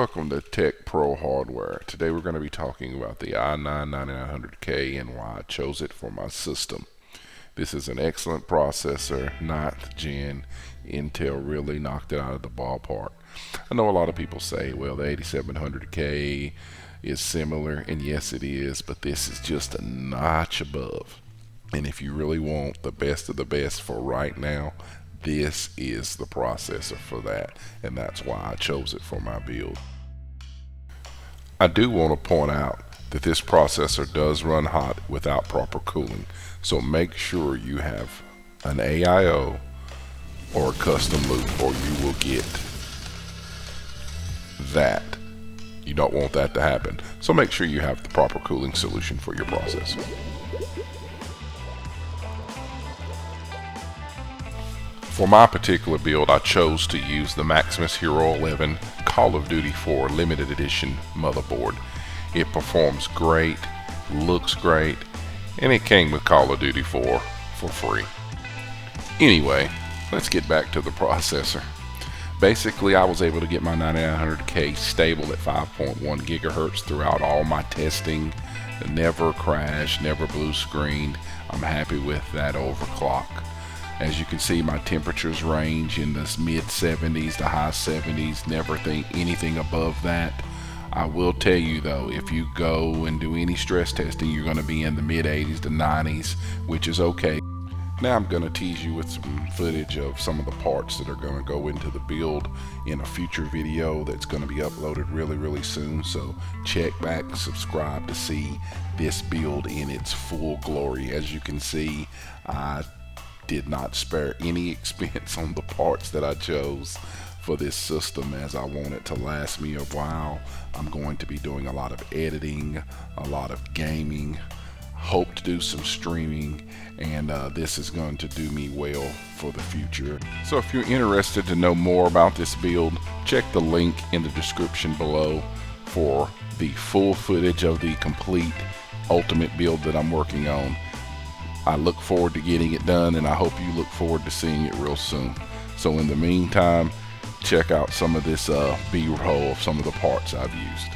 Welcome to TechPro Hardware. Today we're going to be talking about the i9-9900K and why I chose it for my system. This is an excellent processor, 9th gen. Intel really knocked it out of the ballpark. I know a lot of people say, well, the 8700K is similar, and yes it is, but this is just a notch above. And if you really want the best of the best for right now, this is the processor for that, and that's why I chose it for my build. I do want to point out that this processor does run hot without proper cooling, so make sure you have an AIO or a custom loop or you will get that. You don't want that to happen, so make sure you have the proper cooling solution for your processor. For my particular build, I chose to use the Maximus Hero 11 Call of Duty 4 limited edition motherboard. It performs great, looks great, and it came with Call of Duty 4 for free. Anyway, let's get back to the processor. Basically, I was able to get my 9900K stable at 5.1 gigahertz throughout all my testing. It never crashed, never blue screened. I'm happy with that overclock. As you can see, my temperatures range in the mid 70s to high 70s, never think anything above that. I will tell you though, if you go and do any stress testing, you're going to be in the mid 80s to 90s, which is okay. Now I'm going to tease you with some footage of some of the parts that are going to go into the build in a future video that's going to be uploaded really soon. So check back and subscribe to see this build in its full glory. As you can see, I did not spare any expense on the parts that I chose for this system, as I want it to last me a while. I'm going to be doing a lot of editing, a lot of gaming, hope to do some streaming, and this is going to do me well for the future. So if you're interested to know more about this build, check the link in the description below for the full footage of the complete ultimate build that I'm working on. I look forward to getting it done, and I hope you look forward to seeing it real soon. So in the meantime, check out some of this B-roll of some of the parts I've used.